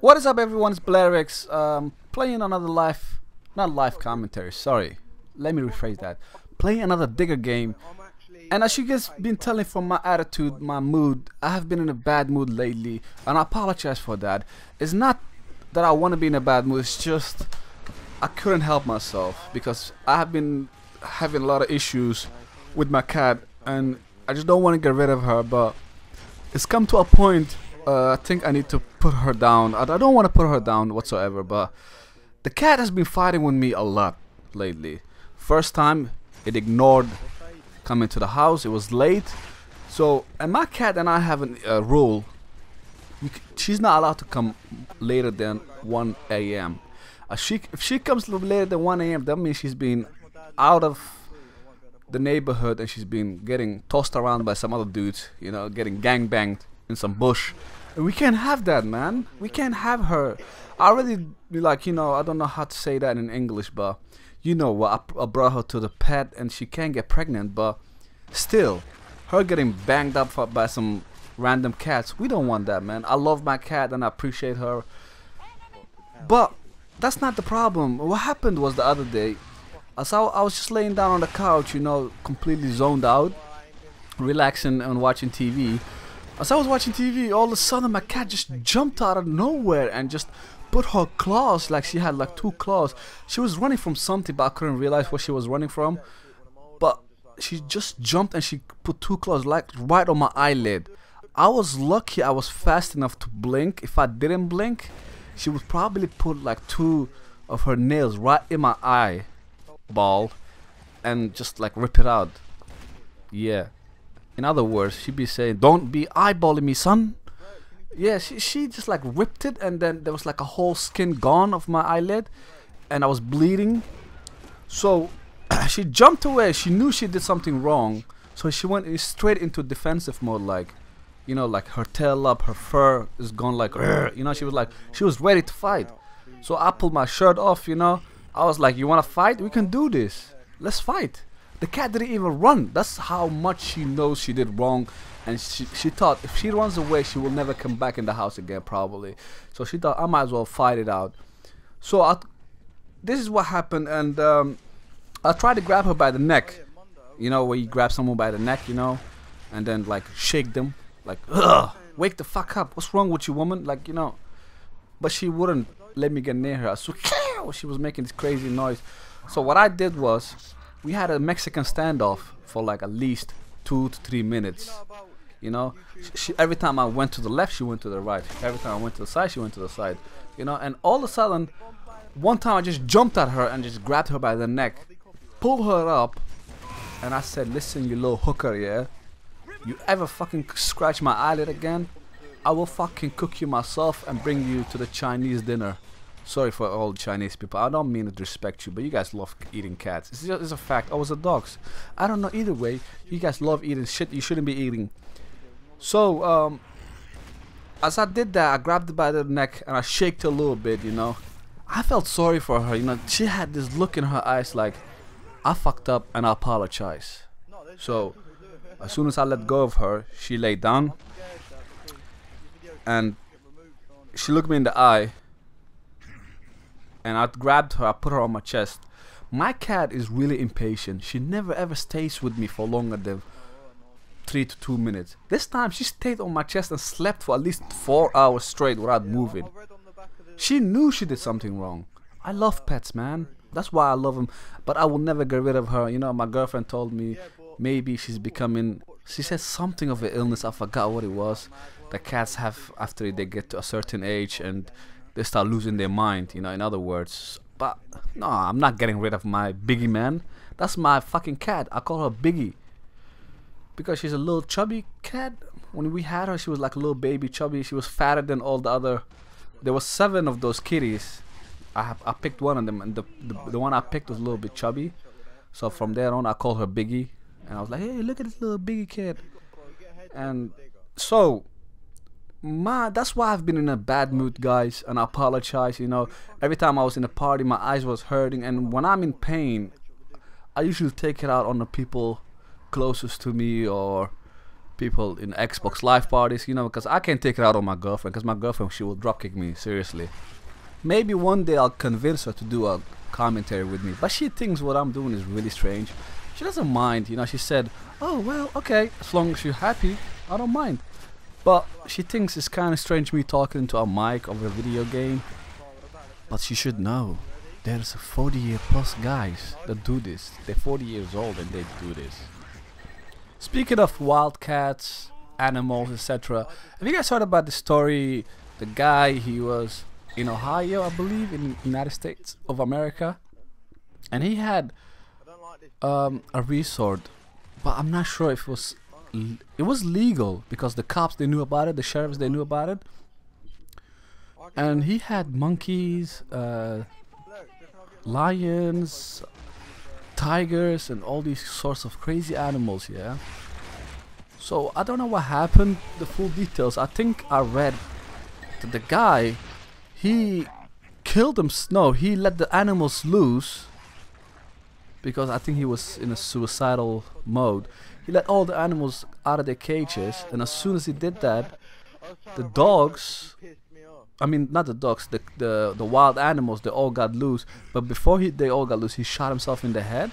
What is up, everyone? It's Blarix, playing another not live commentary, sorry. Let me rephrase that. Playing another Digger game. And as you guys been telling from my attitude, my mood, I have been in a bad mood lately, and I apologize for that. It's not that I want to be in a bad mood, it's just I couldn't help myself because I have been having a lot of issues with my cat, and I just don't want to get rid of her, but it's come to a point. I think I need to put her down. I don't want to put her down whatsoever, but the cat has been fighting with me a lot lately. First time, it ignored coming to the house. It was late. So, and my cat and I have a rule. She's not allowed to come later than 1 a.m. If she comes later than 1 a.m., that means she's been out of the neighborhood and she's been getting tossed around by some other dudes, you know, getting gangbanged in some bush. And we can't have that, man. We can't have her. I already, like, you know, I don't know how to say that in English, but you know, I brought her to the pet and she can't get pregnant, but still, her getting banged up by some random cats, we don't want that, man. I love my cat and I appreciate her, but that's not the problem. What happened was the other day, I was just laying down on the couch, you know, completely zoned out, relaxing and watching TV. As I was watching TV, all of a sudden my cat just jumped out of nowhere and just put her claws, like she had like 2 claws. She was running from something, but I couldn't realize what she was running from. But she just jumped and she put 2 claws like right on my eyelid. I was lucky I was fast enough to blink. If I didn't blink, she would probably put like 2 of her nails right in my eyeball and just like rip it out. Yeah. In other words, she'd be saying, "Don't be eyeballing me, son." Yeah, she just like ripped it, and then there was like a whole skin gone of my eyelid, and I was bleeding. So she jumped away. She knew she did something wrong, so she went straight into defensive mode, like, you know, like her tail up, her fur is gone, like, you know, she was ready to fight. So I pulled my shirt off, you know. I was like, "You wanna fight? We can do this. Let's fight." The cat didn't even run. That's how much she knows she did wrong, and she thought if she runs away, she will never come back in the house again, probably. So she thought I might as well fight it out. So this is what happened, and I tried to grab her by the neck. You know, where you grab someone by the neck, you know, and then like shake them, like, "Ugh, wake the fuck up. What's wrong with you, woman?" Like, you know. But she wouldn't let me get near her. So she was making this crazy noise. So what I did was, we had a Mexican standoff for like at least 2 to 3 minutes. You know, every time I went to the left, she went to the right. Every time I went to the side, she went to the side. You know, and all of a sudden, one time I just jumped at her and just grabbed her by the neck, pulled her up, and I said, "Listen, you little hooker, yeah? You ever fucking scratch my eyelid again, I will fucking cook you myself and bring you to the Chinese dinner." Sorry for all Chinese people. I don't mean to disrespect you, but you guys love eating cats. It's a fact. I was a dogs. I don't know. Either way, you guys love eating shit you shouldn't be eating. So, as I did that, I grabbed her by the neck and I shaked her a little bit, you know. I felt sorry for her, you know. She had this look in her eyes like, I fucked up and I apologize. So, as soon as I let go of her, she laid down and she looked me in the eye. And I grabbed her, I put her on my chest. My cat is really impatient. She never ever stays with me for longer than 3 to 2 minutes. This time she stayed on my chest and slept for at least 4 hours straight without moving. She knew she did something wrong. I love pets, man. That's why I love them. But I will never get rid of her. You know, my girlfriend told me maybe she's becoming, she said something of an illness. I forgot what it was. The cats have after they get to a certain age and they start losing their mind, you know, in other words. But no, I'm not getting rid of my Biggie, man. That's my fucking cat. I call her Biggie because she's a little chubby cat. When we had her, she was like a little baby chubby. She was fatter than all the other. There was 7 of those kitties. I picked one of them, and the one I picked was a little bit chubby. So from there on, I called her Biggie, and I was like, "Hey, look at this little Biggie kid." And so that's why I've been in a bad mood, guys, and I apologize. You know, every time I was in a party, my eyes was hurting, and when I'm in pain, I usually take it out on the people closest to me, or people in Xbox Live parties, you know, because I can't take it out on my girlfriend, because my girlfriend, she will drop kick me, seriously. Maybe one day I'll convince her to do a commentary with me, but she thinks what I'm doing is really strange. She doesn't mind, you know. She said, oh well, okay, as long as you're happy, I don't mind. But she thinks it's kind of strange me talking to a mic over a video game. But she should know, there's 40-year-plus guys that do this. They're 40 years old and they do this. Speaking of wildcats, animals, etc., have you guys heard about the story? The guy, he was in Ohio, I believe, in the United States of America, and he had a resort, but I'm not sure if it was legal, because the cops, they knew about it, the sheriffs, they knew about it, and he had monkeys, lions, tigers, and all these sorts of crazy animals. Yeah, so I don't know what happened, the full details. I think I read that the guy, he killed them. No, he let the animals loose, because I think he was in a suicidal mode. He let all the animals out of their cages, and as soon as he did that, the dogs, I mean not the dogs, the wild animals, they all got loose. But before they all got loose, he shot himself in the head.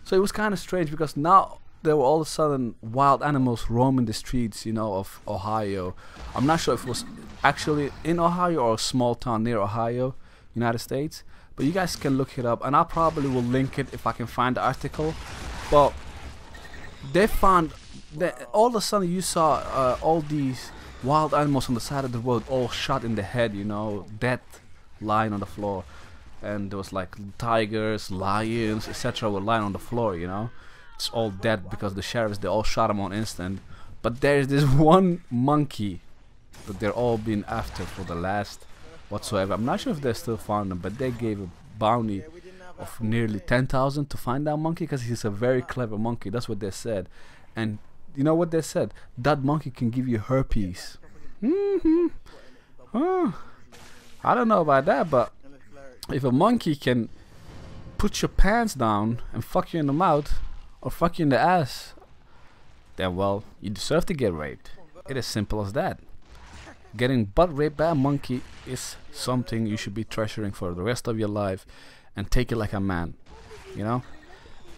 So it was kind of strange, because now there were all of a sudden wild animals roaming the streets, you know, of Ohio. I'm not sure if it was actually in Ohio or a small town near Ohio, United States. But you guys can look it up, and I probably will link it if I can find the article. But they found that all of a sudden you saw all these wild animals on the side of the road, all shot in the head, you know, dead, lying on the floor. And there was like tigers, lions, etc. were lying on the floor, you know. It's all dead because the sheriffs, they all shot them on instant. But there's this one monkey that they're all being after for the last whatsoever. I'm not sure if they still found him, but they gave a bounty of nearly 10,000 to find that monkey, because he's a very clever monkey. That's what they said. And you know what they said? That monkey can give you herpes. Oh, I don't know about that, but if a monkey can put your pants down and fuck you in the mouth or fuck you in the ass, then well, you deserve to get raped. It is simple as that. Getting butt raped by a monkey is something you should be treasuring for the rest of your life, and take it like a man, you know.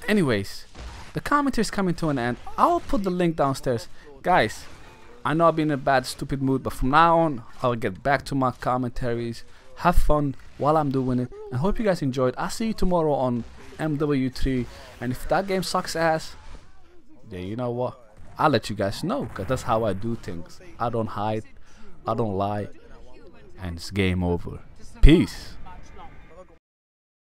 Anyways, the commentary is coming to an end. I'll put the link downstairs. Guys, I know I've been in a bad, stupid mood, but from now on, I'll get back to my commentaries. Have fun while I'm doing it. I hope you guys enjoyed. I'll see you tomorrow on MW3. And if that game sucks ass, yeah, you know what? I'll let you guys know, because that's how I do things. I don't hide. I don't lie. And it's game over. Peace.